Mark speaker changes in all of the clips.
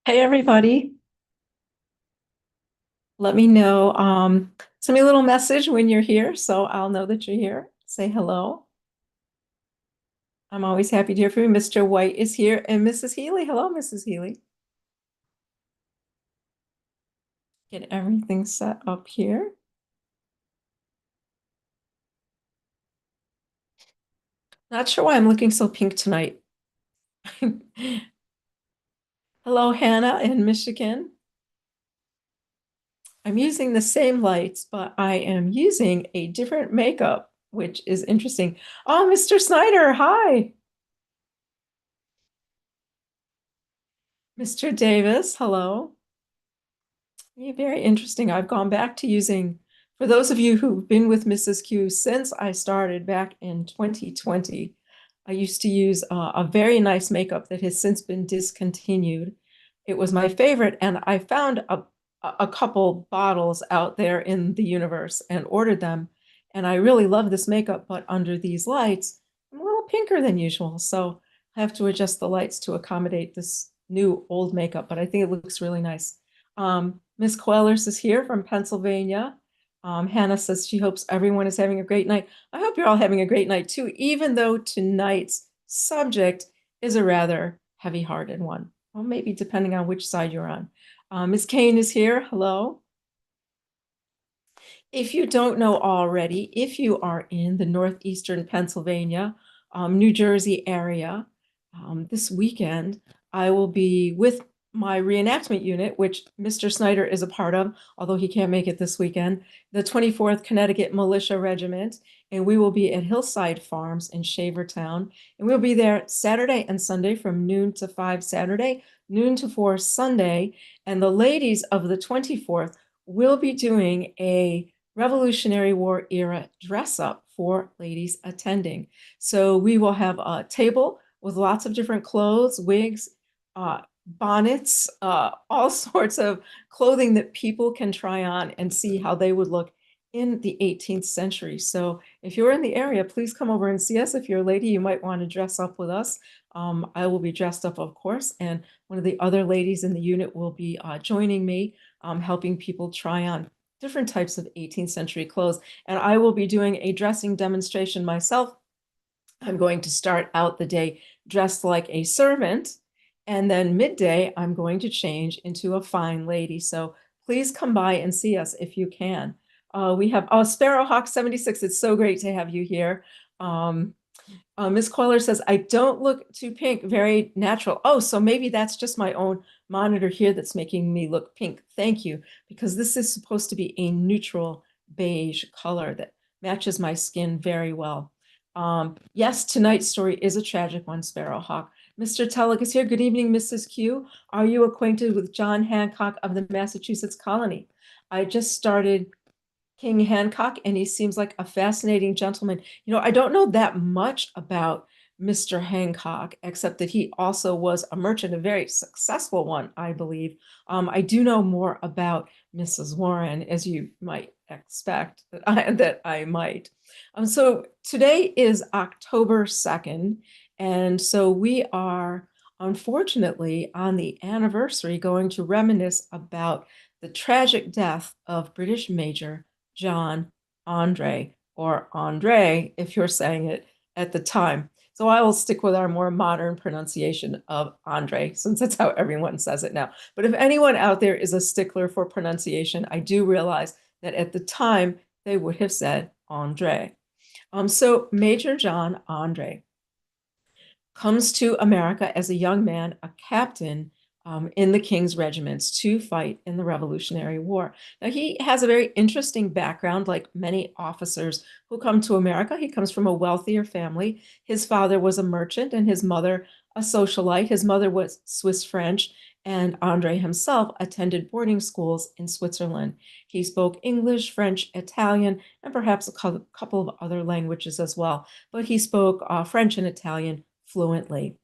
Speaker 1: Hey everybody, let me know. Send me a little message when you're here so I'll know that you're here. Say hello. I'm always happy to hear from you. Mr. White is here and Mrs. Healy. Hello, Mrs. Healy. Get everything set up here. Not sure why I'm looking so pink tonight. Hello, Hannah in Michigan. I'm using the same lights, but I am using a different makeup, which is interesting. Oh, Mr. Snyder, hi. Mr. Davis, hello. Yeah, very interesting. I've gone back to using, for those of you who've been with Mrs. Q since I started back in 2020, I used to use a very nice makeup that has since been discontinued. It was my favorite, and I found a couple bottles out there in the universe and ordered them. And I really love this makeup, but under these lights, I'm a little pinker than usual. So I have to adjust the lights to accommodate this new old makeup, but I think it looks really nice. Miss Quellers is here from Pennsylvania. Hannah says she hopes everyone is having a great night. I hope you're all having a great night too, even though tonight's subject is a rather heavy-hearted one. Well, maybe depending on which side you're on. Ms. Kane is here. Hello. If you don't know already, if you are in the northeastern Pennsylvania, New Jersey area, this weekend, I will be with my reenactment unit, which Mr. Snyder is a part of, although he can't make it this weekend, the 24th Connecticut Militia Regiment, and we will be at Hillside Farms in Shavertown, and we'll be there Saturday and Sunday from noon to 5 Saturday, noon to 4 Sunday, and the ladies of the 24th will be doing a Revolutionary War era dress up for ladies attending. So we will have a table with lots of different clothes, wigs, bonnets, all sorts of clothing that people can try on and see how they would look in the 18th century. So if you're in the area, please come over and see us. If you're a lady, you might want to dress up with us. I will be dressed up, of course, and one of the other ladies in the unit will be joining me, helping people try on different types of 18th century clothes. And I will be doing a dressing demonstration myself. I'm going to start out the day dressed like a servant, and then midday, I'm going to change into a fine lady. So please come by and see us if you can. We have Sparrowhawk 76. It's so great to have you here. Ms. Coiler says, I don't look too pink, very natural. Oh, so maybe that's just my own monitor here that's making me look pink. Thank you, because this is supposed to be a neutral beige color that matches my skin very well. Yes, tonight's story is a tragic one, Sparrowhawk. Mr. Tulloch is here. Good evening, Mrs. Q. Are you acquainted with John Hancock of the Massachusetts colony? I just started King Hancock, and he seems like a fascinating gentleman. You know, I don't know that much about Mr. Hancock, except that he also was a merchant, a very successful one, I believe. I do know more about Mrs. Warren, as you might expect that I might. So today is October 2nd, and so we are unfortunately on the anniversary going to reminisce about the tragic death of British Major John André, or André, if you're saying it at the time. So I will stick with our more modern pronunciation of André, since that's how everyone says it now. But if anyone out there is a stickler for pronunciation, I do realize that at the time they would have said André. So Major John André comes to America as a young man, a captain in the King's regiments to fight in the Revolutionary War. Now, he has a very interesting background, like many officers who come to America. He comes from a wealthier family. His father was a merchant and his mother a socialite. His mother was Swiss French, and Andre himself attended boarding schools in Switzerland. He spoke English, French, Italian, and perhaps a couple of other languages as well, but he spoke French and Italian fluently.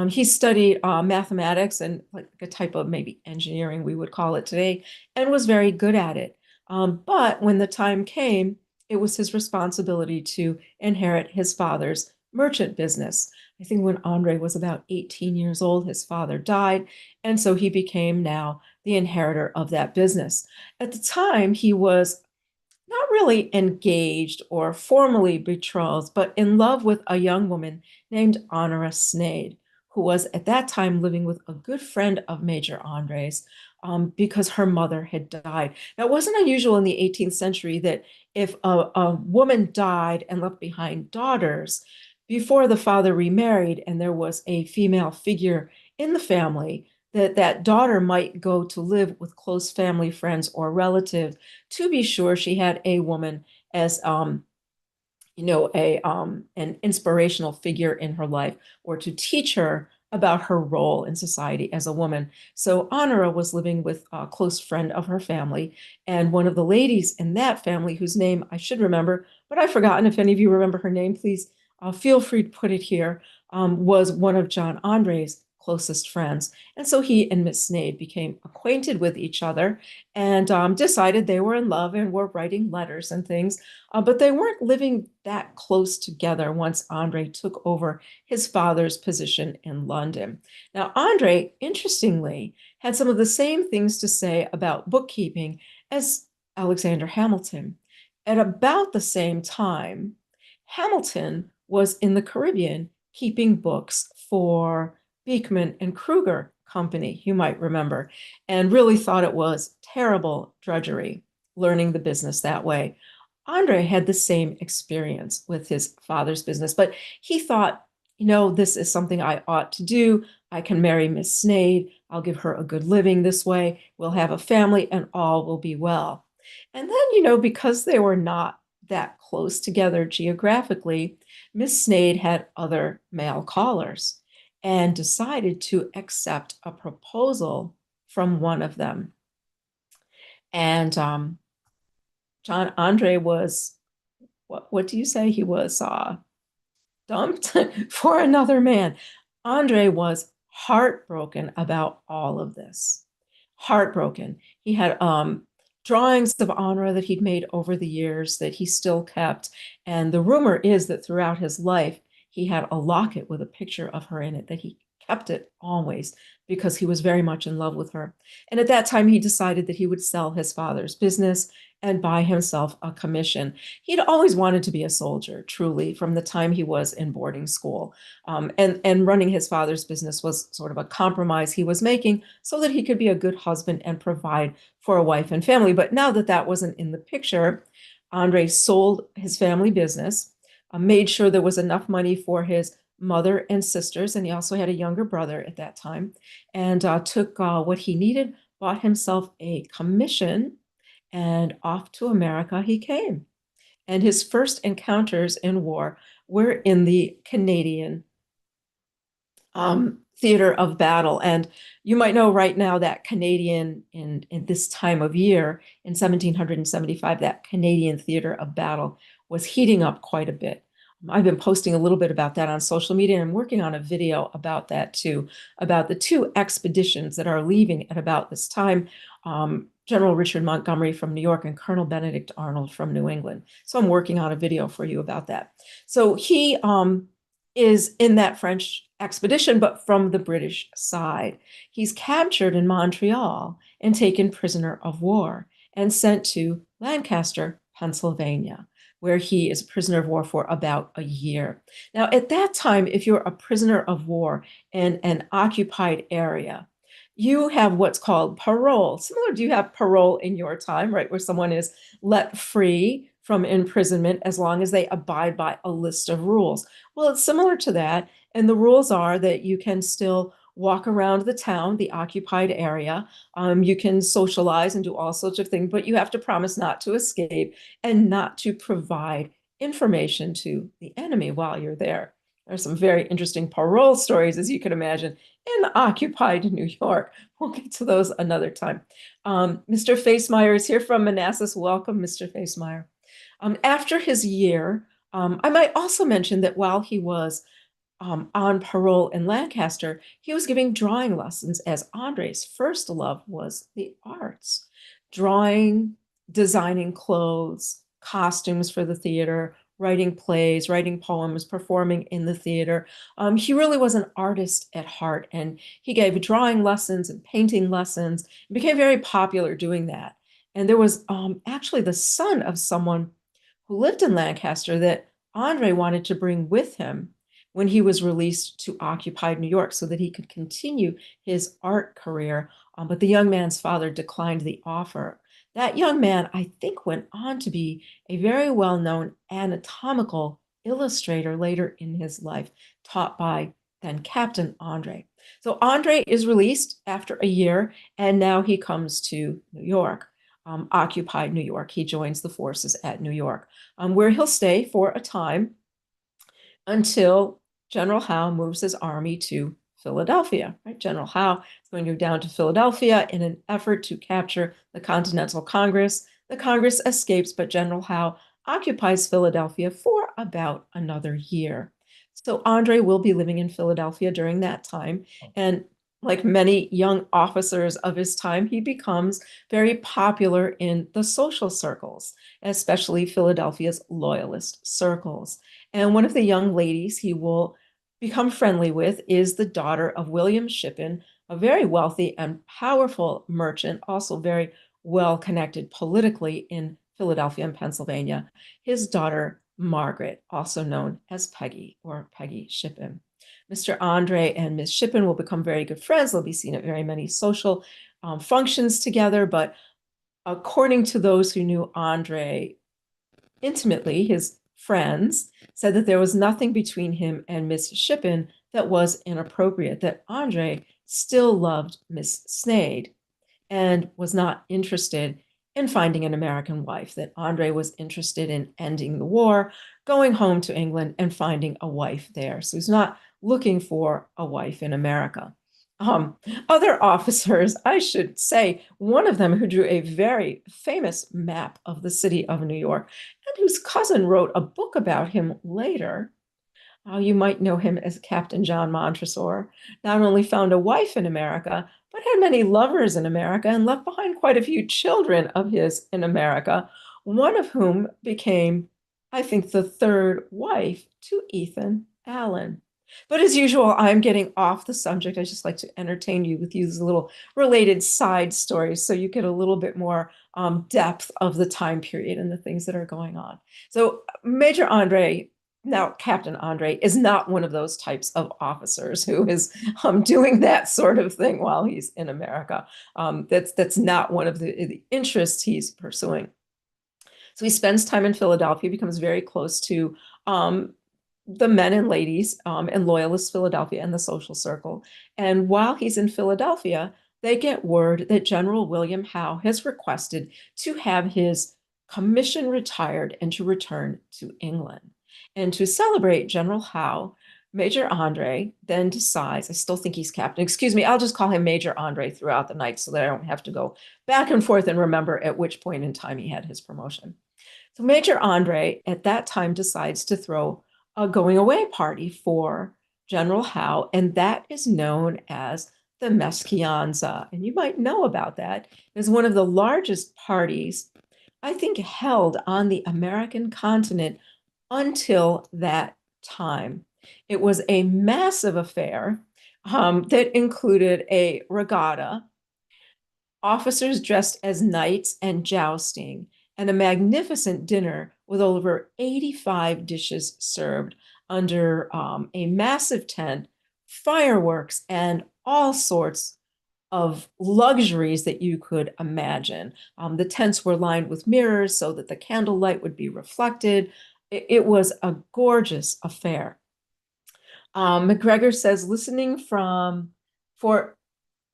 Speaker 1: He studied mathematics and like a type of maybe engineering, we would call it today, and was very good at it. But when the time came, it was his responsibility to inherit his father's merchant business. I think when André was about 18 years old, his father died, and so he became now the inheritor of that business. At the time, he was not really engaged or formally betrothed, but in love with a young woman named Honora Sneyd, who was at that time living with a good friend of Major André's, because her mother had died. Now, it wasn't unusual in the 18th century that if a woman died and left behind daughters, before the father remarried and there was a female figure in the family, that daughter might go to live with close family friends or relatives to be sure she had a woman as an inspirational figure in her life, or to teach her about her role in society as a woman. So Honora was living with a close friend of her family, and one of the ladies in that family, whose name I should remember, but I've forgotten. If any of you remember her name, please feel free to put it here, was one of John André's closest friends. And so he and Miss Sneyd became acquainted with each other and decided they were in love and were writing letters and things. But they weren't living that close together once André took over his father's position in London. Now, André, interestingly, had some of the same things to say about bookkeeping as Alexander Hamilton. At about the same time, Hamilton was in the Caribbean keeping books for Beekman and Kruger Company, you might remember, and really thought it was terrible drudgery learning the business that way. André had the same experience with his father's business, but he thought, this is something I ought to do. I can marry Miss Sneyd. I'll give her a good living this way. We'll have a family and all will be well. And then, because they were not that close together geographically, Miss Sneyd had other male callers and decided to accept a proposal from one of them. And John André was, what do you say? He was dumped for another man. André was heartbroken about all of this. Heartbroken. He had drawings of Honora that he'd made over the years that he still kept. And the rumor is that throughout his life, he had a locket with a picture of her in it, that he kept it always because he was very much in love with her. And at that time, he decided that he would sell his father's business and buy himself a commission. He'd always wanted to be a soldier, truly, from the time he was in boarding school. And running his father's business was sort of a compromise he was making so that he could be a good husband and provide for a wife and family. But now that that wasn't in the picture, André sold his family business, made sure there was enough money for his mother and sisters, and he also had a younger brother at that time, and took what he needed, bought himself a commission, and off to America he came. And his first encounters in war were in the Canadian theater of battle. And you might know right now that Canadian, in this time of year, in 1775, that Canadian theater of battle was heating up quite a bit. I've been posting a little bit about that on social media, and I'm working on a video about that too, about the two expeditions that are leaving at about this time. General Richard Montgomery from New York and Colonel Benedict Arnold from New England. So I'm working on a video for you about that. So he is in that French expedition, but from the British side. He's captured in Montreal and taken prisoner of war and sent to Lancaster, Pennsylvania, where he is a prisoner of war for about a year. Now, at that time, if you're a prisoner of war in an occupied area, you have what's called parole. Similar, do you have parole in your time, right, where someone is let free from imprisonment as long as they abide by a list of rules? Well, it's similar to that, and the rules are that you can still walk around the town, the occupied area. You can socialize and do all sorts of things, but you have to promise not to escape and not to provide information to the enemy while you're there. There's some very interesting parole stories, as you can imagine, in occupied New York. We'll get to those another time. Mr. Facemeyer is here from Manassas. Welcome, Mr. Facemeyer. After his year, I might also mention that while he was on parole in Lancaster, he was giving drawing lessons, as André's first love was the arts. Drawing, designing clothes, costumes for the theater, writing plays, writing poems, performing in the theater. He really was an artist at heart, and he gave drawing lessons and painting lessons, and became very popular doing that. And there was actually the son of someone who lived in Lancaster that André wanted to bring with him when he was released to occupied New York so that he could continue his art career. But the young man's father declined the offer. That young man, I think, went on to be a very well-known anatomical illustrator later in his life, taught by then Captain André. So André is released after a year, and now he comes to New York, occupied New York. He joins the forces at New York, where he'll stay for a time until General Howe moves his army to Philadelphia. Right? General Howe is going to go down to Philadelphia in an effort to capture the Continental Congress. The Congress escapes, but General Howe occupies Philadelphia for about another year. So André will be living in Philadelphia during that time. And like many young officers of his time, he becomes very popular in the social circles, especially Philadelphia's loyalist circles. And one of the young ladies he will become friendly with is the daughter of William Shippen, a very wealthy and powerful merchant, also very well connected politically in Philadelphia and Pennsylvania. His daughter, Margaret, also known as Peggy or Peggy Shippen. Mr. André and Miss Shippen will become very good friends. They'll be seen at very many social functions together. But according to those who knew André intimately, his friends said that there was nothing between him and Miss Shippen that was inappropriate, that André still loved Miss Sneyd and was not interested in finding an American wife, that André was interested in ending the war, going home to England and finding a wife there. So he's not looking for a wife in America. Other officers, I should say, one of them who drew a very famous map of the city of New York and whose cousin wrote a book about him later, you might know him as Captain John Montresor, not only found a wife in America, but had many lovers in America and left behind quite a few children of his in America, one of whom became, I think, the third wife to Ethan Allen. But as usual, I'm getting off the subject. I just like to entertain you with these little related side stories so you get a little bit more depth of the time period and the things that are going on. So Major André, now Captain André, is not one of those types of officers who is doing that sort of thing while he's in America. That's not one of the interests he's pursuing. So he spends time in Philadelphia, becomes very close to the men and ladies and loyalist Philadelphia and the social circle. And while he's in Philadelphia, they get word that General William Howe has requested to have his commission retired and to return to England. And to celebrate General Howe, Major André then decides, I still think he's captain, excuse me, I'll just call him Major André throughout the night so that I don't have to go back and forth and remember at which point in time he had his promotion. So Major André at that time decides to throw a going away party for General Howe, and that is known as the Meschianza. And you might know about that. It's one of the largest parties, I think, held on the American continent until that time. It was a massive affair that included a regatta, officers dressed as knights and jousting, and a magnificent dinner with over 85 dishes served under a massive tent, fireworks, and all sorts of luxuries that you could imagine. The tents were lined with mirrors so that the candlelight would be reflected. It was a gorgeous affair. McGregor says, listening from Fort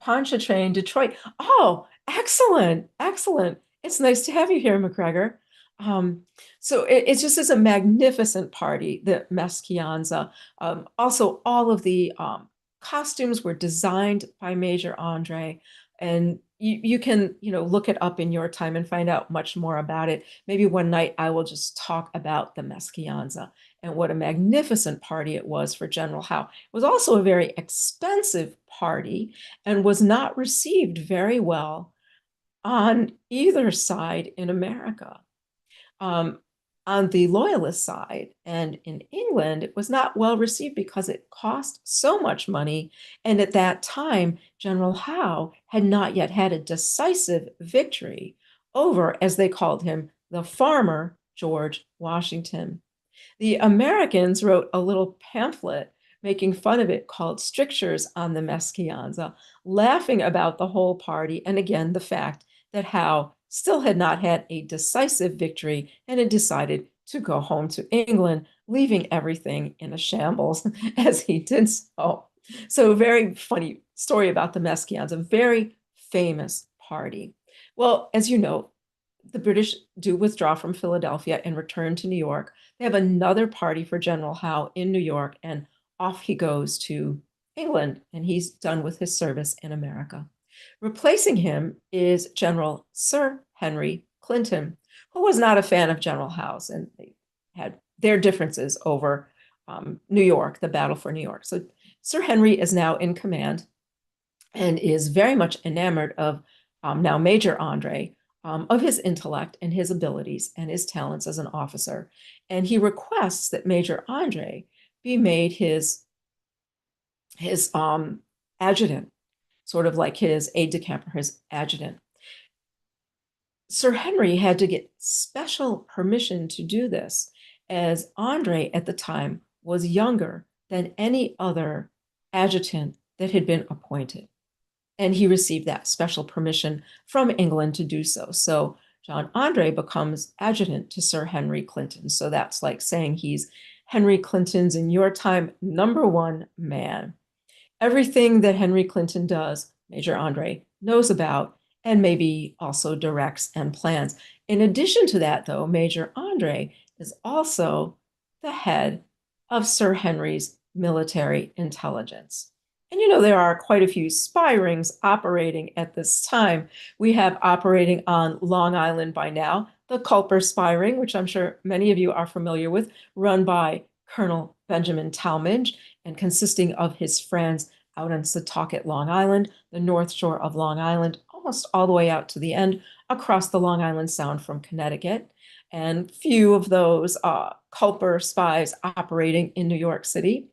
Speaker 1: Pontchartrain, Detroit. Oh, excellent, excellent. It's nice to have you here, McGregor. So it just is a magnificent party, the Meschianza. Also, all of the costumes were designed by Major André, and you can look it up in your time and find out much more about it. Maybe one night I will just talk about the Meschianza and what a magnificent party it was for General Howe. It was also a very expensive party and was not received very well on either side in America. On the loyalist side and in England, it was not well received because it cost so much money. And at that time, General Howe had not yet had a decisive victory over, as they called him, the farmer George Washington. The Americans wrote a little pamphlet making fun of it called Strictures on the Meschianza, laughing about the whole party and again the fact that Howe still had not had a decisive victory and had decided to go home to England, leaving everything in a shambles as he did so. So, a very funny story about the Meschians, a very famous party. Well, as you know, the British do withdraw from Philadelphia and return to New York. They have another party for General Howe in New York, and off he goes to England, and he's done with his service in America. Replacing him is General Sir Henry Clinton, who was not a fan of General Howe's, and they had their differences over New York, the battle for New York. So Sir Henry is now in command and is very much enamored of now Major André, of his intellect and his abilities and his talents as an officer. And he requests that Major André be made his adjutant, sort of like his aide-de-camp or his adjutant. Sir Henry had to get special permission to do this, as André at the time was younger than any other adjutant that had been appointed. And he received that special permission from England to do so. So John André becomes adjutant to Sir Henry Clinton. So that's like saying he's Henry Clinton's, in your time, #1 man. Everything that Henry Clinton does, Major André knows about and maybe also directs and plans. In addition to that, though, Major André is also the head of Sir Henry's military intelligence. And you know, there are quite a few spy rings operating at this time. We have operating on Long Island by now, the Culper spy ring, which I'm sure many of you are familiar with, run by Colonel Benjamin Talmadge and consisting of his friends out on Setauket, Long Island, the North Shore of Long Island, almost all the way out to the end across the Long Island Sound from Connecticut. And few of those Culper spies operating in New York City.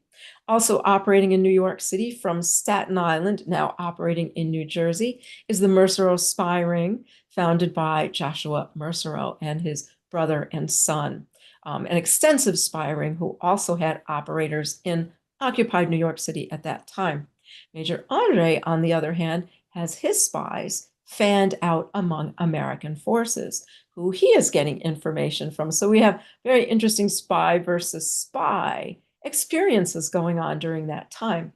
Speaker 1: Also operating in New York City from Staten Island, now operating in New Jersey, is the Mercereau spy ring, founded by Joshua Mercereau and his brother and son. An extensive spy ring who also had operators in occupied New York City at that time. Major André, on the other hand, has his spies fanned out among American forces, who he is getting information from. So we have very interesting spy versus spy experiences going on during that time.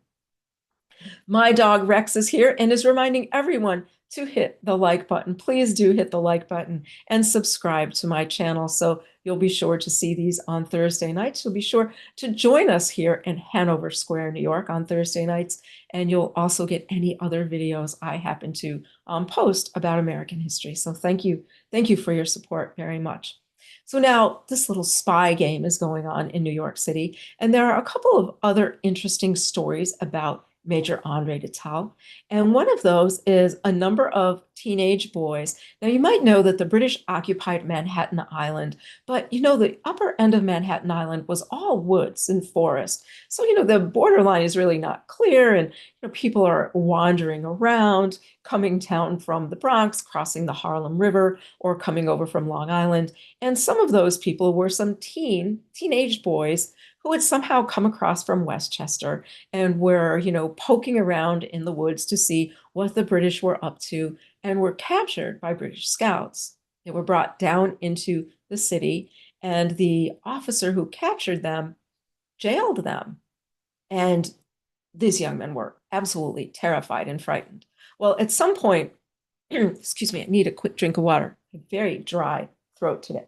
Speaker 1: My dog Rex is here and is reminding everyone to hit the like button. Please do hit the like button and subscribe to my channel so you'll be sure to see these on Thursday nights. You'll be sure to join us here in Hanover Square, New York on Thursday nights, and you'll also get any other videos I happen to post about American history. So thank you. Thank you for your support very much. So now this little spy game is going on in New York City, and there are a couple of other interesting stories about Major André to tell. And one of those is a number of teenage boys. Now, you might know that the British occupied Manhattan Island, but you know, the upper end of Manhattan Island was all woods and forest. So, you know, the borderline is really not clear, and you know, people are wandering around, coming down from the Bronx, crossing the Harlem River, or coming over from Long Island. And some of those people were some teenage boys who had somehow come across from Westchester and were, you know, poking around in the woods to see what the British were up to, and were captured by British scouts. They were brought down into the city, and the officer who captured them jailed them. And these young men were absolutely terrified and frightened. Well, at some point, excuse me, I need a quick drink of water. A very dry throat today.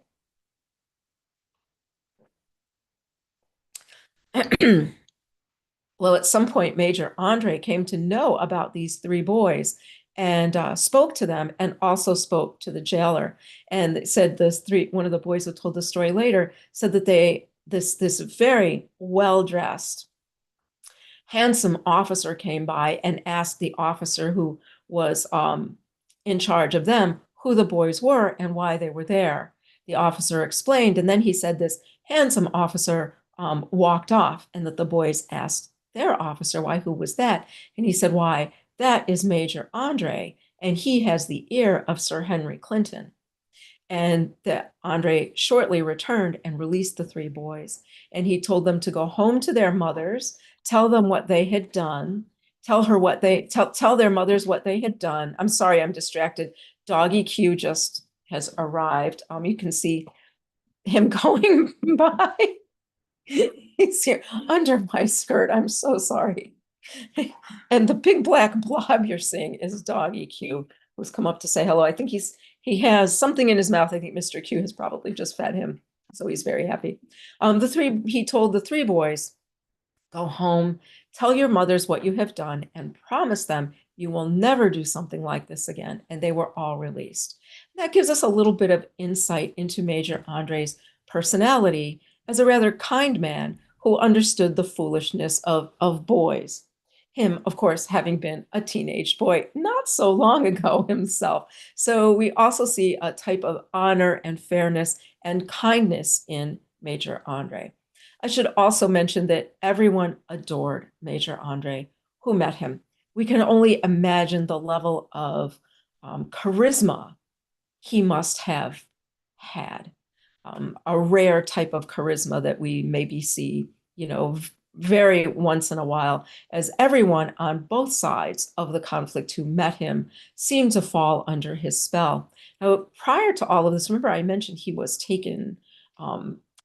Speaker 1: Well, at some point, Major André came to know about these three boys and spoke to them, and also spoke to the jailer. And said one of the boys who told the story later said that this very well-dressed, handsome officer came by and asked the officer who was in charge of them who the boys were and why they were there. the officer explained, and then he said this handsome officer walked off, and that the boys asked their officer, why, who was that? And he said, why, that is Major André, and he has the ear of Sir Henry Clinton. And that André shortly returned and released the three boys. And he told them to go home to their mothers, tell them what they had done, tell their mothers what they had done. I'm sorry, I'm distracted. Doggy Q just has arrived. You can see him going by. He's here under my skirt. I'm so sorry. And the big black blob you're seeing is Doggy Q, who's come up to say hello. I think he has something in his mouth. I think Mr. Q has probably just fed him, so he's very happy. He told the three boys, go home, tell your mothers what you have done, and promise them you will never do something like this again. And they were all released. That gives us a little bit of insight into Major André's personality as a rather kind man who understood the foolishness of boys. Him, of course, having been a teenage boy not so long ago himself. So we also see a type of honor and fairness and kindness in Major André. I should also mention that everyone adored Major André who met him. We can only imagine the level of charisma he must have had, a rare type of charisma that we maybe see, very once in a while, as everyone on both sides of the conflict who met him seemed to fall under his spell. Now, prior to all of this, remember I mentioned he was taken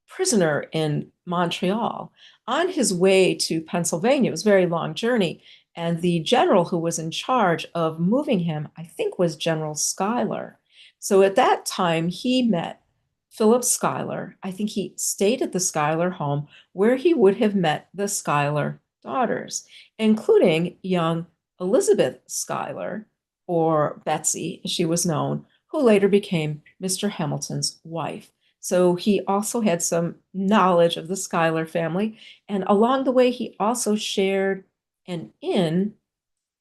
Speaker 1: prisoner in Montreal. On his way to Pennsylvania, it was a very long journey, and the general who was in charge of moving him, I think, was General Schuyler. So at that time, he met Philip Schuyler. I think he stayed at the Schuyler home where he would have met the Schuyler daughters, including young Elizabeth Schuyler, or Betsy, as she was known, who later became Mr. Hamilton's wife. So he also had some knowledge of the Schuyler family. And along the way, he also shared an inn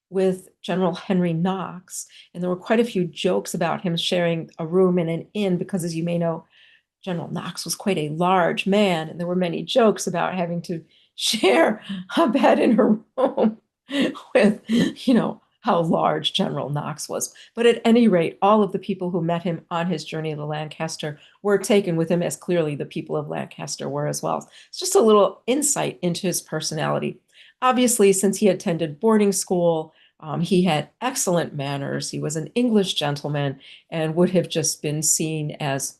Speaker 1: with General Henry Knox. And there were quite a few jokes about him sharing a room in an inn because, as you may know, General Knox was quite a large man, and there were many jokes about having to share a bed in a room with, how large General Knox was. But at any rate, all of the people who met him on his journey to Lancaster were taken with him, as clearly the people of Lancaster were as well. It's just a little insight into his personality. Obviously, since he attended boarding school, he had excellent manners. He was an English gentleman and would have just been seen as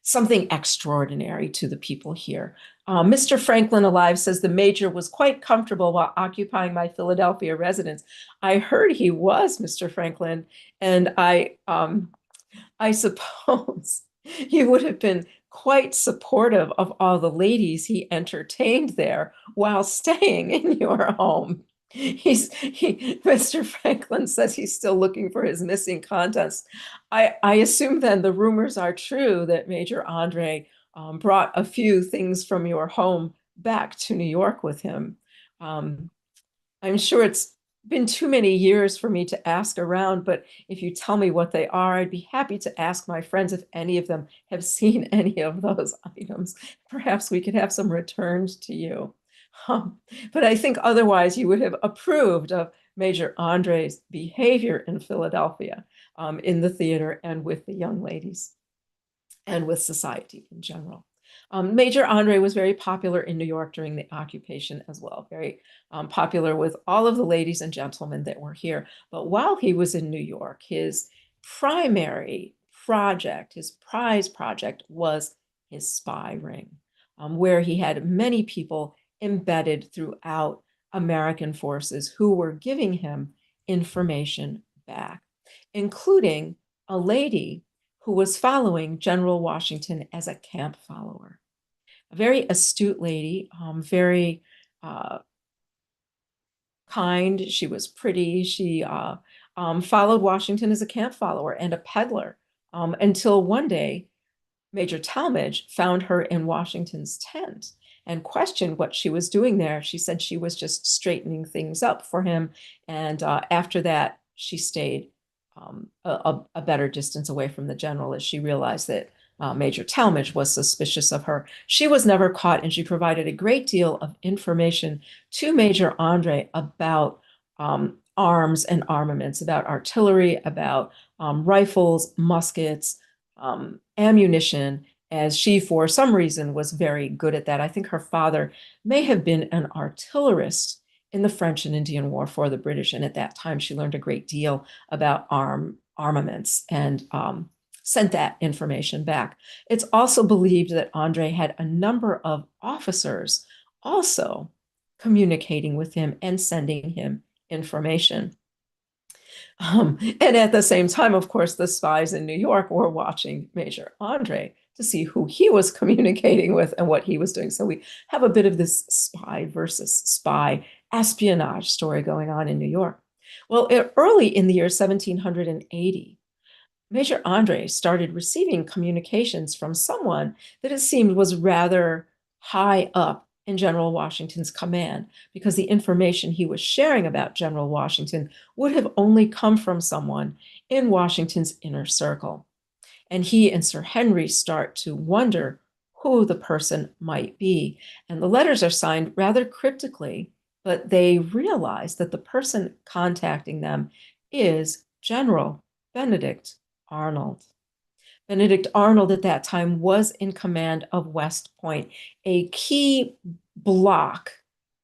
Speaker 1: something extraordinary to the people here. Mr. Franklin Alive says the major was quite comfortable while occupying my Philadelphia residence. I heard he was, Mr. Franklin, and I suppose he would have been quite supportive of all the ladies he entertained there while staying in your home. Mr. Franklin says he's still looking for his missing contents. I assume then the rumors are true that Major André brought a few things from your home back to New York with him. I'm sure it's been too many years for me to ask around, but if you tell me what they are, I'd be happy to ask my friends if any of them have seen any of those items. Perhaps we could have some returned to you. But I think otherwise you would have approved of Major André's behavior in Philadelphia, in the theater and with the young ladies and with society in general. Major André was very popular in New York during the occupation as well, very popular with all of the ladies and gentlemen that were here. But while he was in New York, his primary project, his prize project, was his spy ring, where he had many people embedded throughout American forces who were giving him information back, including a lady who was following General Washington as a camp follower. A very astute lady, very kind. She was pretty. She followed Washington as a camp follower and a peddler, until one day Major Talmadge found her in Washington's tent and questioned what she was doing there. She said she was just straightening things up for him. And after that, she stayed a better distance away from the general, as she realized that Major Talmadge was suspicious of her. She was never caught, and she provided a great deal of information to Major André about arms and armaments, about artillery, about rifles, muskets, ammunition, as she, for some reason, was very good at that. I think her father may have been an artillerist in the French and Indian War for the British, and at that time she learned a great deal about armaments and sent that information back. It's also believed that André had a number of officers also communicating with him and sending him information. And at the same time, of course, the spies in New York were watching Major André to see who he was communicating with and what he was doing. So we have a bit of this spy versus spy espionage story going on in New York. Well, early in the year 1780, Major André started receiving communications from someone that it seemed was rather high up in General Washington's command, because the information he was sharing about General Washington would have only come from someone in Washington's inner circle. And he and Sir Henry start to wonder who the person might be. And the letters are signed rather cryptically, but they realize that the person contacting them is General Benedict Arnold. Benedict Arnold at that time was in command of West Point, a key block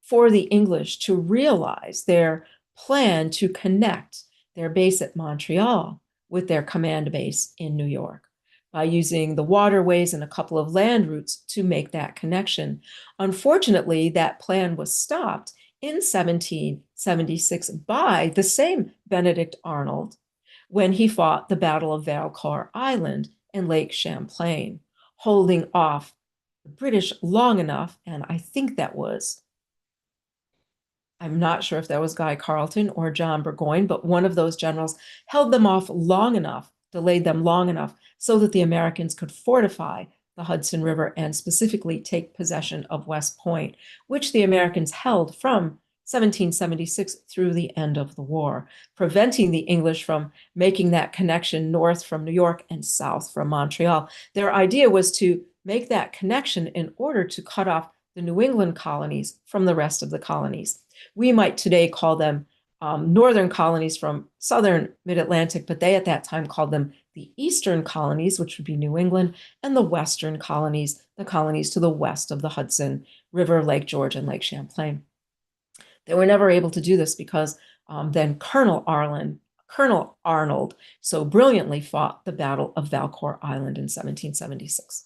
Speaker 1: for the English to realize their plan to connect their base at Montreal with their command base in New York by using the waterways and a couple of land routes to make that connection. Unfortunately, that plan was stopped in 1776 by the same Benedict Arnold when he fought the Battle of Valcour Island and Lake Champlain, holding off the British long enough, and I think that was, I'm not sure if that was Guy Carleton or John Burgoyne, but one of those generals held them off long enough, delayed them long enough, so that the Americans could fortify the Hudson River and specifically take possession of West Point, which the Americans held from 1776 through the end of the war, preventing the English from making that connection north from New York and south from Montreal. Their idea was to make that connection in order to cut off the New England colonies from the rest of the colonies. We might today call them northern colonies from southern mid-Atlantic, but they at that time called them the eastern colonies, which would be New England, and the western colonies, the colonies to the west of the Hudson River, Lake George, and Lake Champlain. They were never able to do this because then Colonel Arnold so brilliantly fought the Battle of Valcour Island in 1776.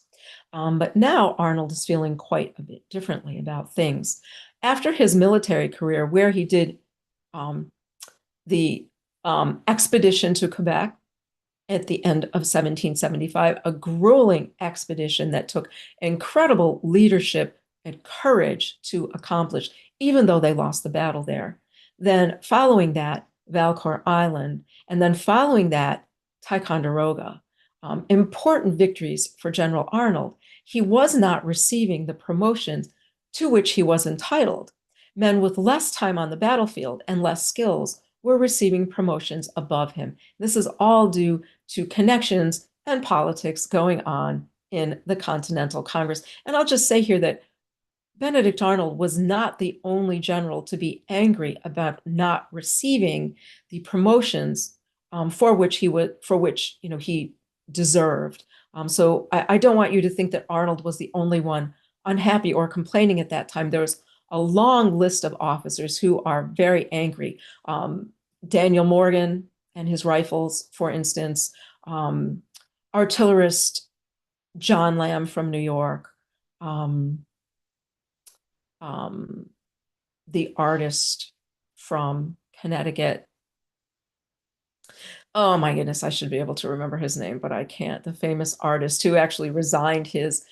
Speaker 1: But now Arnold is feeling quite a bit differently about things. After his military career, where he did the expedition to Quebec at the end of 1775, a grueling expedition that took incredible leadership and courage to accomplish, even though they lost the battle there. Then following that, Valcour Island, and then following that, Ticonderoga. Important victories for General Arnold. He was not receiving the promotions to which he was entitled. Men with less time on the battlefield and less skills were receiving promotions above him. This is all due to connections and politics going on in the Continental Congress. And I'll just say here that Benedict Arnold was not the only general to be angry about not receiving the promotions for which he deserved. So I don't want you to think that Arnold was the only one unhappy or complaining at that time. There's a long list of officers who are very angry. Daniel Morgan and his rifles, for instance, artillerist John Lamb from New York, the artist from Connecticut. Oh my goodness, I should be able to remember his name, but I can't. The famous artist who actually resigned his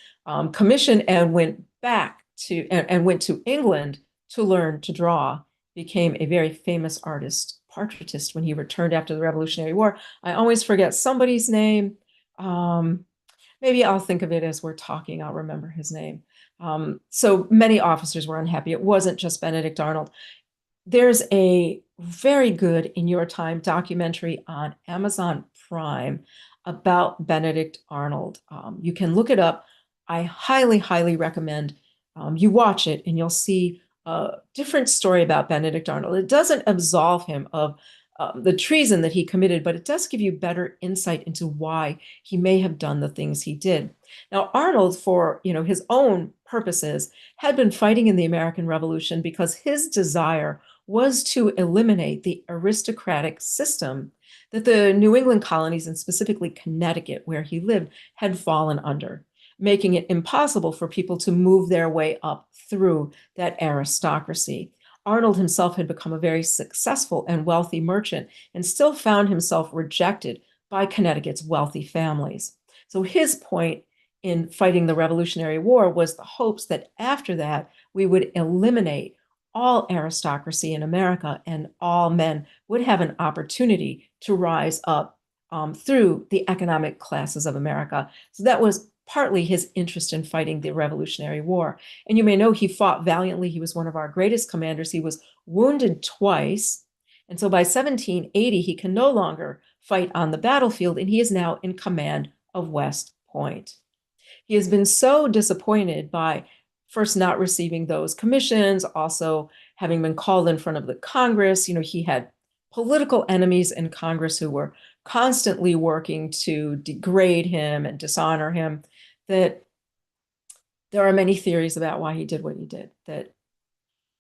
Speaker 1: commission and went back to and went to England to learn to draw, became a very famous artist, portraitist, when he returned after the Revolutionary War. I always forget somebody's name. Maybe I'll think of it as we're talking. I'll remember his name. So many officers were unhappy. It wasn't just Benedict Arnold. There's a very good In Your Time documentary on Amazon Prime about Benedict Arnold. You can look it up. I highly, highly recommend you watch it, and you'll see a different story about Benedict Arnold. It doesn't absolve him of the treason that he committed, but it does give you better insight into why he may have done the things he did. Now, Arnold, for his own purposes, had been fighting in the American Revolution because his desire was to eliminate the aristocratic system that the New England colonies, and specifically Connecticut, where he lived, had fallen under, making it impossible for people to move their way up through that aristocracy. Arnold himself had become a very successful and wealthy merchant and still found himself rejected by Connecticut's wealthy families. So his point in fighting the Revolutionary War was the hopes that after that we would eliminate all aristocracy in America and all men would have an opportunity to rise up through the economic classes of America. So that was partly his interest in fighting the Revolutionary War. And you may know he fought valiantly. He was one of our greatest commanders. He was wounded twice. And so by 1780, he can no longer fight on the battlefield, and he is now in command of West Point. He has been so disappointed by first not receiving those commissions, also having been called in front of the Congress. He had political enemies in Congress who were constantly working to degrade him and dishonor him, that there are many theories about why he did what he did. That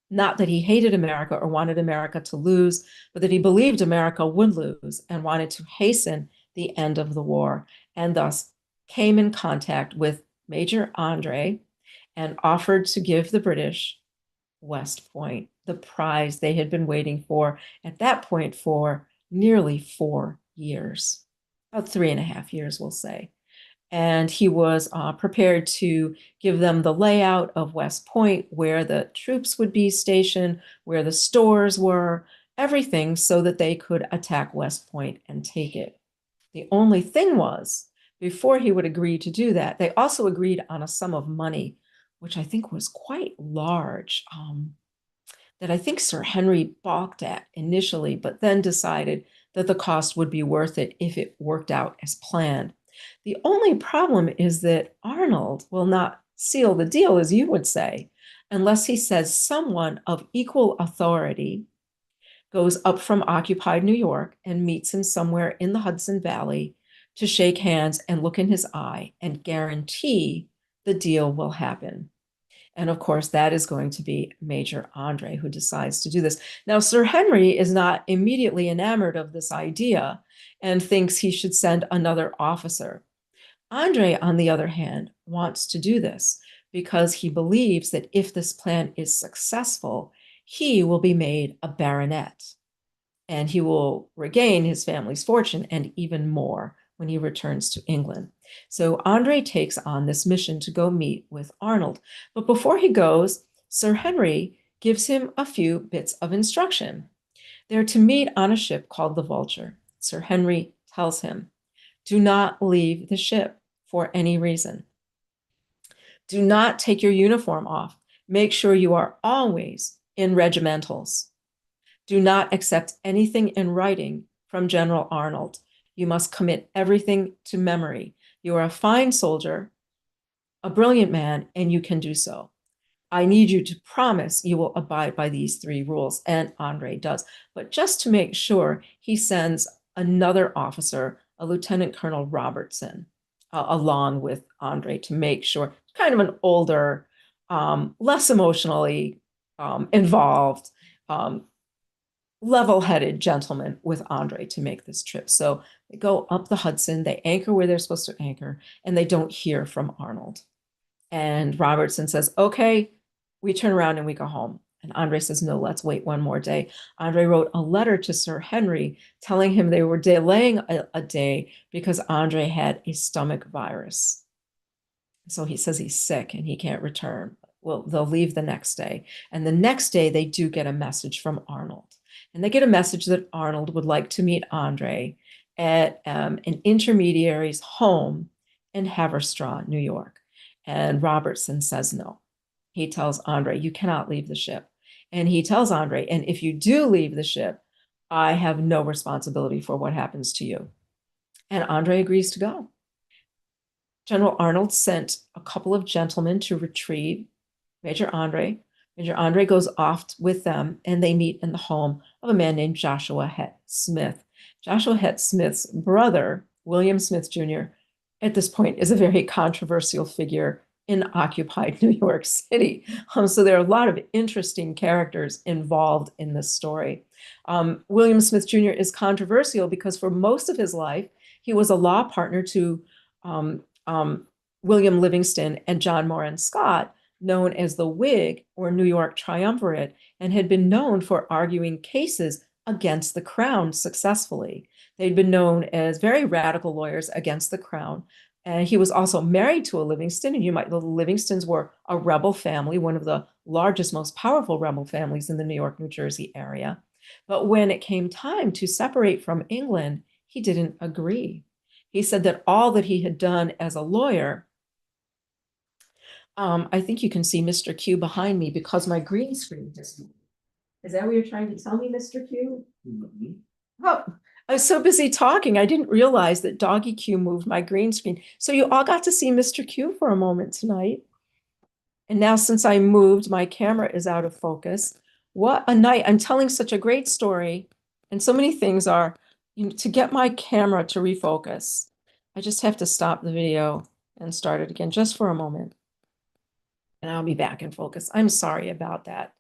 Speaker 1: not that he hated America or wanted America to lose, but that he believed America would lose and wanted to hasten the end of the war, and thus came in contact with Major André and offered to give the British West Point, the prize they had been waiting for at that point for nearly 4 years, about 3.5 years, we'll say. And he was prepared to give them the layout of West Point, where the troops would be stationed, where the stores were, everything so that they could attack West Point and take it. The only thing was, before he would agree to do that, they also agreed on a sum of money, which I think was quite large, that I think Sir Henry balked at initially, but then decided that the cost would be worth it if it worked out as planned. The only problem is that Arnold will not seal the deal, as you would say, unless he says someone of equal authority goes up from occupied New York and meets him somewhere in the Hudson Valley to shake hands and look in his eye and guarantee the deal will happen. And of course, that is going to be Major André who decides to do this. Now, Sir Henry is not immediately enamored of this idea and thinks he should send another officer. André, on the other hand, wants to do this because he believes that if this plan is successful, he will be made a baronet and he will regain his family's fortune and even more when he returns to England. So André takes on this mission to go meet with Arnold. But before he goes, Sir Henry gives him a few bits of instruction. They're to meet on a ship called the Vulture. Sir Henry tells him, do not leave the ship for any reason. Do not take your uniform off. Make sure you are always in regimentals. Do not accept anything in writing from General Arnold. You must commit everything to memory. You are a fine soldier, a brilliant man, and you can do so. I need you to promise you will abide by these 3 rules. And André does. But just to make sure, he sends another officer, a Lieutenant Colonel Robertson, along with André to make sure, kind of an older, less emotionally involved, level-headed gentleman with André to make this trip. So they go up the Hudson, they anchor where they're supposed to anchor, and they don't hear from Arnold. And Robertson says, okay, we turn around and we go home. And André says, no, let's wait one more day. André wrote a letter to Sir Henry telling him they were delaying a day because André had a stomach virus. So he says he's sick and he can't return. Well, they'll leave the next day. And the next day they do get a message from Arnold. And they get a message that Arnold would like to meet André at an intermediary's home in Haverstraw, New York. And Robertson says no. He tells André, you cannot leave the ship. And he tells André, and if you do leave the ship, I have no responsibility for what happens to you. and André agrees to go. General Arnold sent a couple of gentlemen to retrieve Major André. Major André goes off with them, and they meet in the home of a man named Joshua Hett Smith. Joshua Hett Smith's brother, William Smith Jr., at this point is a very controversial figure in occupied New York City. So there are a lot of interesting characters involved in this story. William Smith Jr. is controversial because for most of his life, he was a law partner to William Livingston and John Moran Scott, known as the Whig or New York Triumvirate, and had been known for arguing cases against the crown successfully. They'd been known as very radical lawyers against the crown. And he was also married to a Livingston, and the Livingstons were a rebel family, one of the largest, most powerful rebel families in the New York, New Jersey area. But when it came time to separate from England, he didn't agree. He said that all that he had done as a lawyer, I think you can see Mr. Q behind me because my green screen just moved. Is that what you're trying to tell me, Mr. Q? Mm-hmm. Oh, I was so busy talking, I didn't realize that Doggy Q moved my green screen. So you all got to see Mr. Q for a moment tonight. And now since I moved, my camera is out of focus. What a night. I'm telling such a great story. And so many things are, to get my camera to refocus, I just have to stop the video and start it again just for a moment. And I'll be back in focus. I'm sorry about that.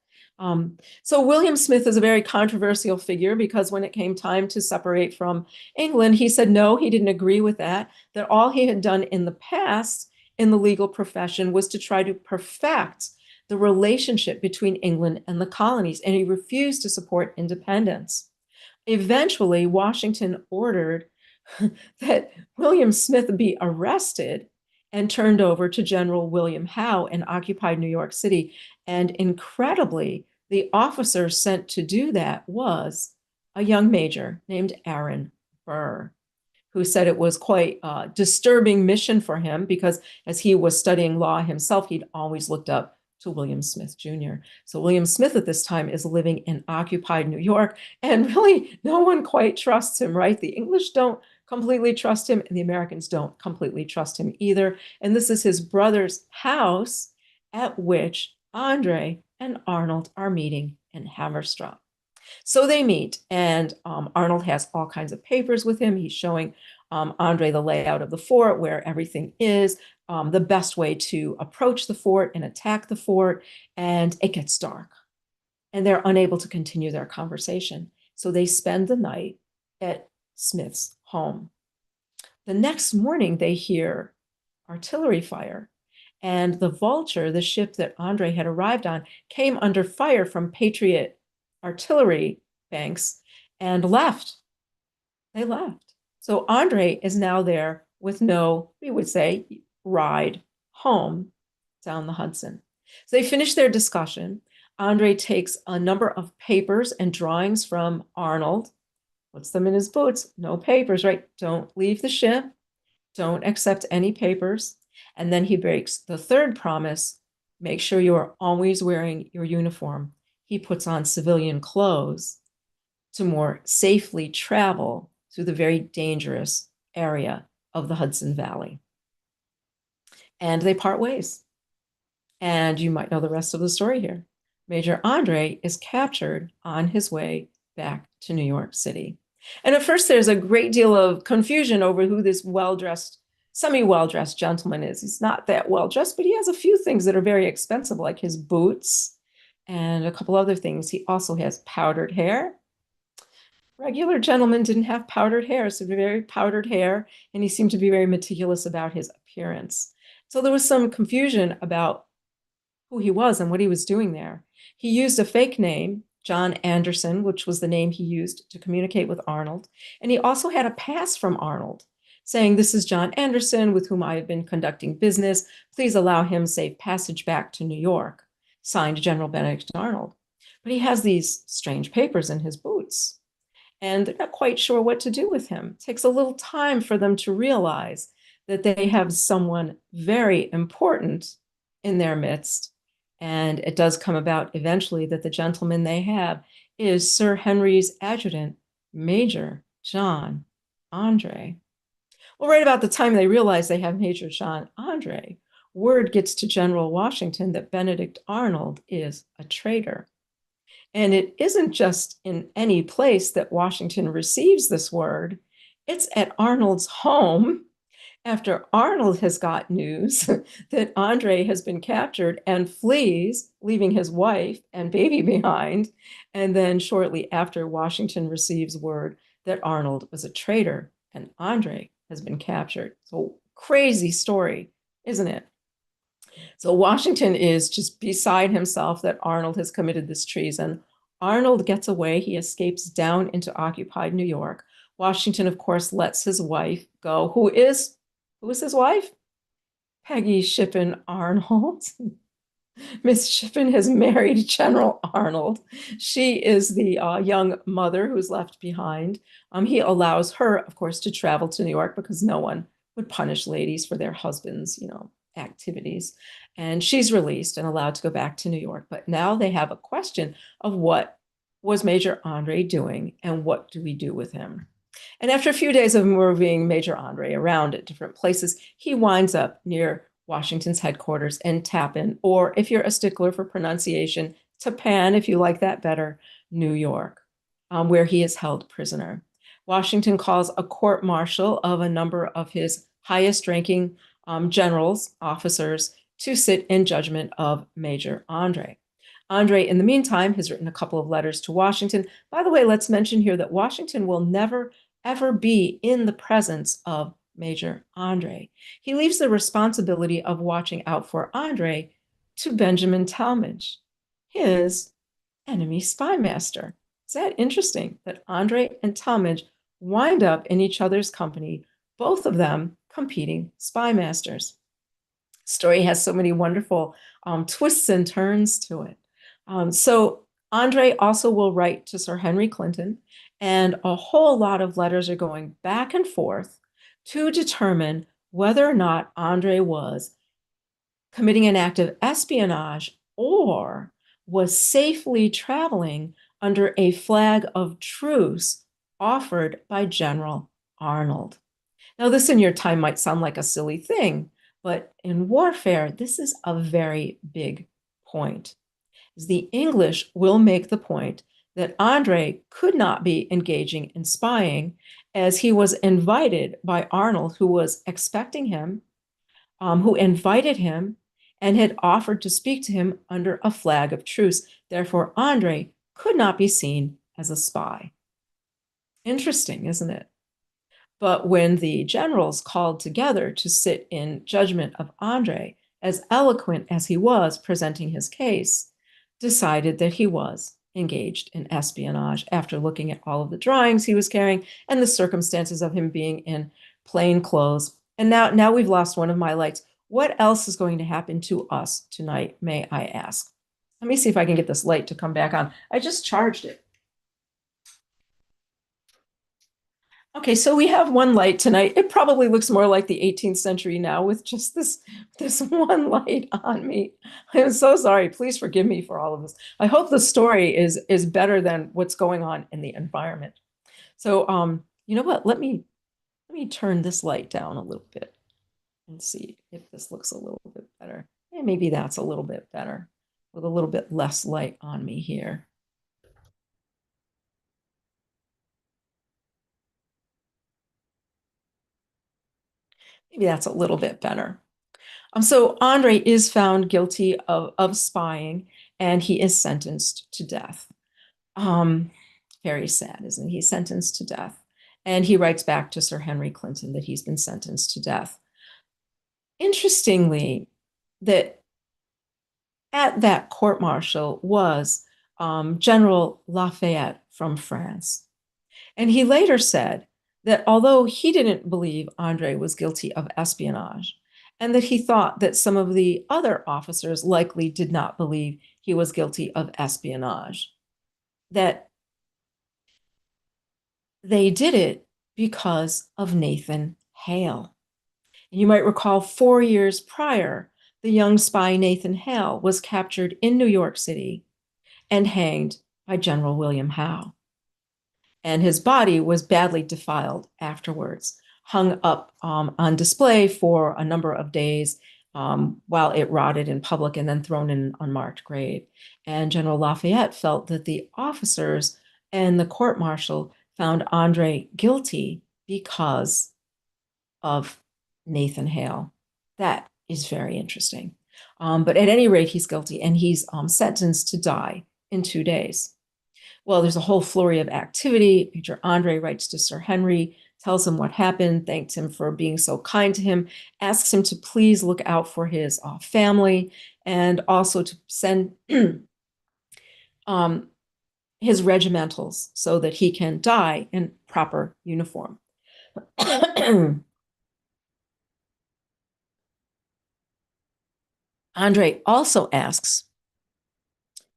Speaker 1: So William Smith is a very controversial figure because when it came time to separate from England, he said no, he didn't agree with that all he had done in the past in the legal profession was to try to perfect the relationship between England and the colonies, and he refused to support independence. Eventually, Washington ordered that William Smith be arrested and turned over to General William Howe in occupied New York City. And incredibly, the officer sent to do that was a young major named Aaron Burr, who said it was quite a disturbing mission for him because as he was studying law himself, he'd always looked up to William Smith Jr. So William Smith at this time is living in occupied New York, and really no one quite trusts him, right? The English don't completely trust him, and the Americans don't completely trust him either. And this is his brother's house at which André and Arnold are meeting in Hammerstraw. So they meet, and Arnold has all kinds of papers with him. He's showing André the layout of the fort, where everything is, the best way to approach the fort and attack the fort, and it gets dark. And they're unable to continue their conversation. So they spend the night at Smith's home. The next morning, they hear artillery fire, and the Vulture, the ship that André had arrived on, came under fire from Patriot artillery banks and left. They left. So André is now there with no, we would say, ride home down the Hudson. So they finish their discussion. André takes a number of papers and drawings from Arnold, puts them in his boots. No papers, right? Don't leave the ship. Don't accept any papers. And then he breaks the third promise. Make sure you are always wearing your uniform. He puts on civilian clothes to more safely travel through the very dangerous area of the Hudson Valley. And they part ways. And you might know the rest of the story here. Major André is captured on his way back to New York City. And at first, there's a great deal of confusion over who this well-dressed, semi-well-dressed gentleman is. He's not that well-dressed, but he has a few things that are very expensive, like his boots and a couple other things. He also has powdered hair. Regular gentlemen didn't have powdered hair, so very powdered hair, and he seemed to be very meticulous about his appearance. So there was some confusion about who he was and what he was doing there. He used a fake name, John Anderson, which was the name he used to communicate with Arnold. And he also had a pass from Arnold saying, "This is John Anderson, with whom I have been conducting business. Please allow him safe passage back to New York." Signed General Benedict Arnold. But he has these strange papers in his boots, and they're not quite sure what to do with him. It takes a little time for them to realize that they have someone very important in their midst. And it does come about eventually that the gentleman they have is Sir Henry's adjutant, Major John André. Well, right about the time they realize they have Major John André, word gets to General Washington that Benedict Arnold is a traitor. And it isn't just in any place that Washington receives this word, it's at Arnold's home after Arnold has got news that André has been captured and flees, leaving his wife and baby behind. And then shortly after, Washington receives word that Arnold was a traitor and André has been captured. So crazy story, isn't it? So Washington is just beside himself that Arnold has committed this treason. Arnold gets away. He escapes down into occupied New York. Washington, of course, lets his wife go. Who is his wife? Peggy Shippen Arnold. Miss Shippen has married General Arnold. She is the young mother who's left behind. He allows her, of course, to travel to New York because no one would punish ladies for their husbands, activities. And she's released and allowed to go back to New York. But now they have a question of what was Major André doing and what do we do with him? And after a few days of moving Major André around at different places, he winds up near Washington's headquarters in Tappan, or if you're a stickler for pronunciation, Tappan, if you like that better, New York, where he is held prisoner. Washington calls a court martial of a number of his highest ranking generals, officers, to sit in judgment of Major André. André, in the meantime, has written a couple of letters to Washington. By the way, let's mention here that Washington will never, ever be in the presence of Major André. He leaves the responsibility of watching out for André to Benjamin Talmadge, his enemy spy master. Is that interesting that André and Talmadge wind up in each other's company, both of them competing spy masters? Story has so many wonderful twists and turns to it. So André also will write to Sir Henry Clinton, and a whole lot of letters are going back and forth to determine whether or not André was committing an act of espionage or was safely traveling under a flag of truce offered by General Arnold. Now, this in your time might sound like a silly thing, but in warfare, this is a very big point. The English will make the point that André could not be engaging in spying as he was invited by Arnold, who was expecting him, who invited him and had offered to speak to him under a flag of truce. Therefore, André could not be seen as a spy. Interesting, isn't it? But when the generals called together to sit in judgment of André, as eloquent as he was presenting his case, decided that he was engaged in espionage after looking at all of the drawings he was carrying and the circumstances of him being in plain clothes. And now we've lost one of my lights. What else is going to happen to us tonight, may I ask? Let me see if I can get this light to come back on. I just charged it. Okay, so we have one light tonight. It probably looks more like the 18th century now with just this one light on me. I'm so sorry. Please forgive me for all of this. I hope the story is better than what's going on in the environment. So you know what? Let me turn this light down a little bit and see if this looks a little bit better. And maybe that's a little bit better with a little bit less light on me here. Maybe that's a little bit better. So André is found guilty of spying, and he is sentenced to death. Very sad, isn't he? He's sentenced to death. And he writes back to Sir Henry Clinton that he's been sentenced to death. Interestingly, that at that court-martial was General Lafayette from France. And he later said that although he didn't believe André was guilty of espionage, and that he thought that some of the other officers likely did not believe he was guilty of espionage, that they did it because of Nathan Hale. You might recall 4 years prior, the young spy Nathan Hale was captured in New York City and hanged by General William Howe. And his body was badly defiled afterwards. hung up on display for a number of days while it rotted in public and then thrown in an unmarked grave. And General Lafayette felt that the officers and the court martial found André guilty because of Nathan Hale. That is very interesting. But at any rate, he's guilty and he's sentenced to die in 2 days. Well, there's a whole flurry of activity. Major André writes to Sir Henry, tells him what happened, thanks him for being so kind to him, asks him to please look out for his family and also to send his regimentals so that he can die in proper uniform. André also asks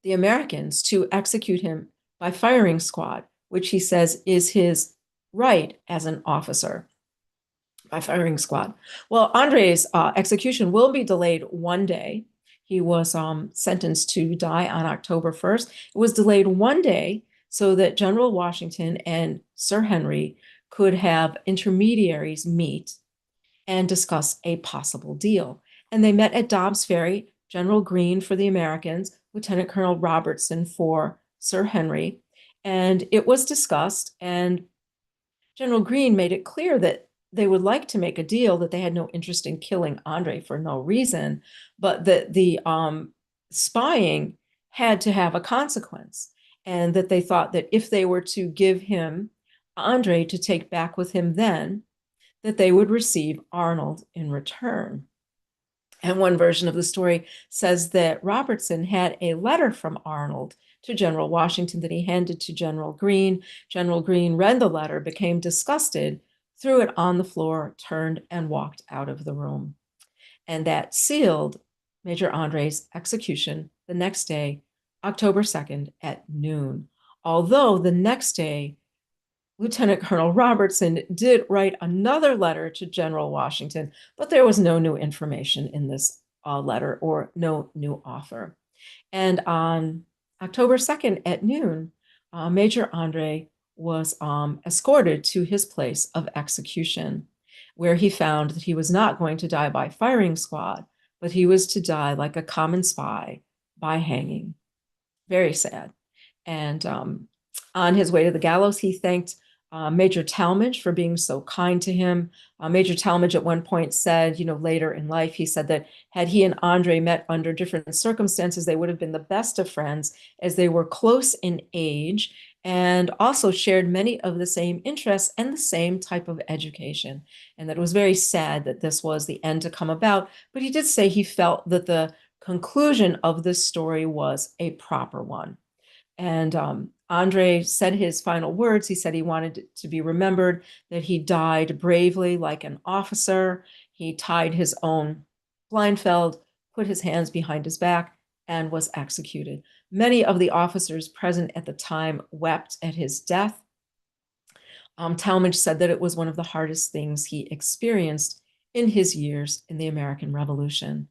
Speaker 1: the Americans to execute him by firing squad, which he says is his right as an officer, by firing squad. Well, André's execution will be delayed 1 day. He was sentenced to die on October 1st. It was delayed 1 day so that General Washington and Sir Henry could have intermediaries meet and discuss a possible deal. And they met at Dobbs Ferry, General Greene for the Americans, Lieutenant Colonel Robertson for Sir Henry. And it was discussed, and General Greene made it clear that they would like to make a deal, that they had no interest in killing André for no reason, but that the spying had to have a consequence. And that they thought that if they were to give him André to take back with him then, that they would receive Arnold in return. And one version of the story says that Robertson had a letter from Arnold to General Washington that he handed to General Greene. General Greene read the letter, became disgusted, threw it on the floor, turned, and walked out of the room. And that sealed Major André's execution the next day, October 2nd at noon. Although the next day, Lieutenant Colonel Robertson did write another letter to General Washington, but there was no new information in this letter or no new offer. And on October 2nd at noon, Major André was escorted to his place of execution, where he found that he was not going to die by firing squad, but he was to die like a common spy by hanging. Very sad. And on his way to the gallows, he thanked Major Talmadge for being so kind to him. Major Talmadge at one point said, later in life, he said that had he and André met under different circumstances, they would have been the best of friends, as they were close in age and also shared many of the same interests and the same type of education. And that it was very sad that this was the end to come about. But he did say he felt that the conclusion of this story was a proper one. And André said his final words. He said he wanted to be remembered that he died bravely like an officer. He tied his own blindfold, put his hands behind his back, and was executed. Many of the officers present at the time wept at his death. Talmadge said that it was one of the hardest things he experienced in his years in the American Revolution.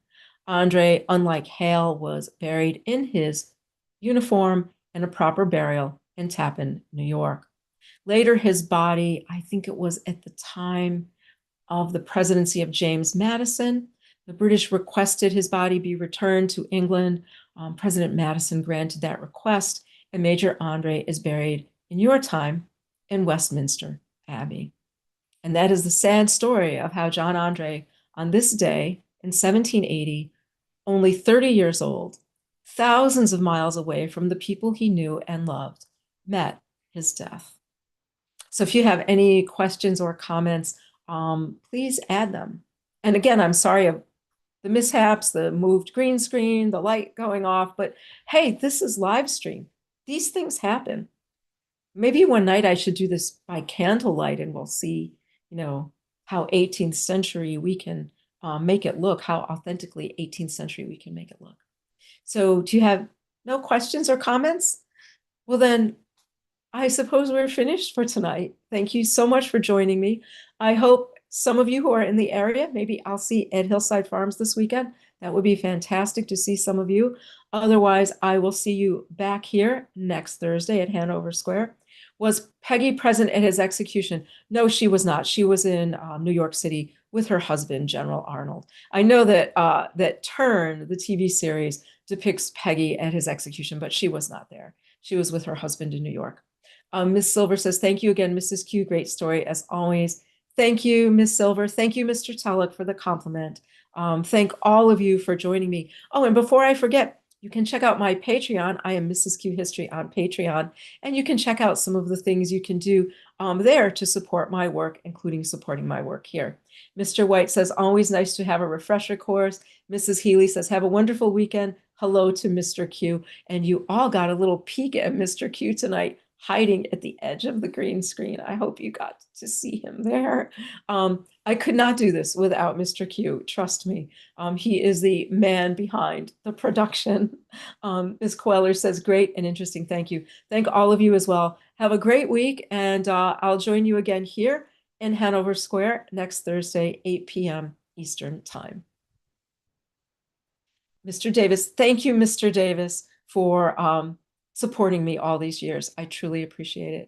Speaker 1: André, unlike Hale, was buried in his uniform and a proper burial in Tappan, New York. Later, his body, I think it was at the time of the presidency of James Madison, the British requested his body be returned to England. President Madison granted that request, and Major André is buried in your time in Westminster Abbey. And that is the sad story of how John André, on this day in 1780, only 30 years old, thousands of miles away from the people he knew and loved, met his death. So if you have any questions or comments, please add them. And again, I'm sorry of the mishaps, the moved green screen, the light going off, but hey, this is live stream. These things happen. Maybe one night I should do this by candlelight and we'll see, how 18th century we can make it look, how authentically 18th century we can make it look. So do you have no questions or comments? Well, then I suppose we're finished for tonight. Thank you so much for joining me. I hope some of you who are in the area, maybe I'll see at Hillside Farms this weekend. That would be fantastic to see some of you. Otherwise, I will see you back here next Thursday at Hanover Square, Was Peggy present at his execution? No, she was not. She was in New York City with her husband, General Arnold. I know that that Turn, the TV series, depicts Peggy at his execution, but she was not there. She was with her husband in New York. Miss Silver says, thank you again, Mrs. Q. Great story as always. Thank you, Miss Silver. Thank you, Mr. Tulloch, for the compliment. Thank all of you for joining me. Oh, and before I forget, you can check out my Patreon. I am Mrs. Q History on Patreon, and you can check out some of the things you can do there to support my work, including supporting my work here. Mr. White says, always nice to have a refresher course. Mrs. Healy says, have a wonderful weekend. Hello to Mr. Q. And you all got a little peek at Mr. Q tonight, hiding at the edge of the green screen. I hope you got to see him there. I could not do this without Mr. Q, trust me. He is the man behind the production. Ms. Queller says, great and interesting, thank you. Thank all of you as well. Have a great week, and I'll join you again here in Hanover Square next Thursday, 8 p.m. Eastern Time. Mr. Davis, thank you, Mr. Davis, for supporting me all these years. I truly appreciate it.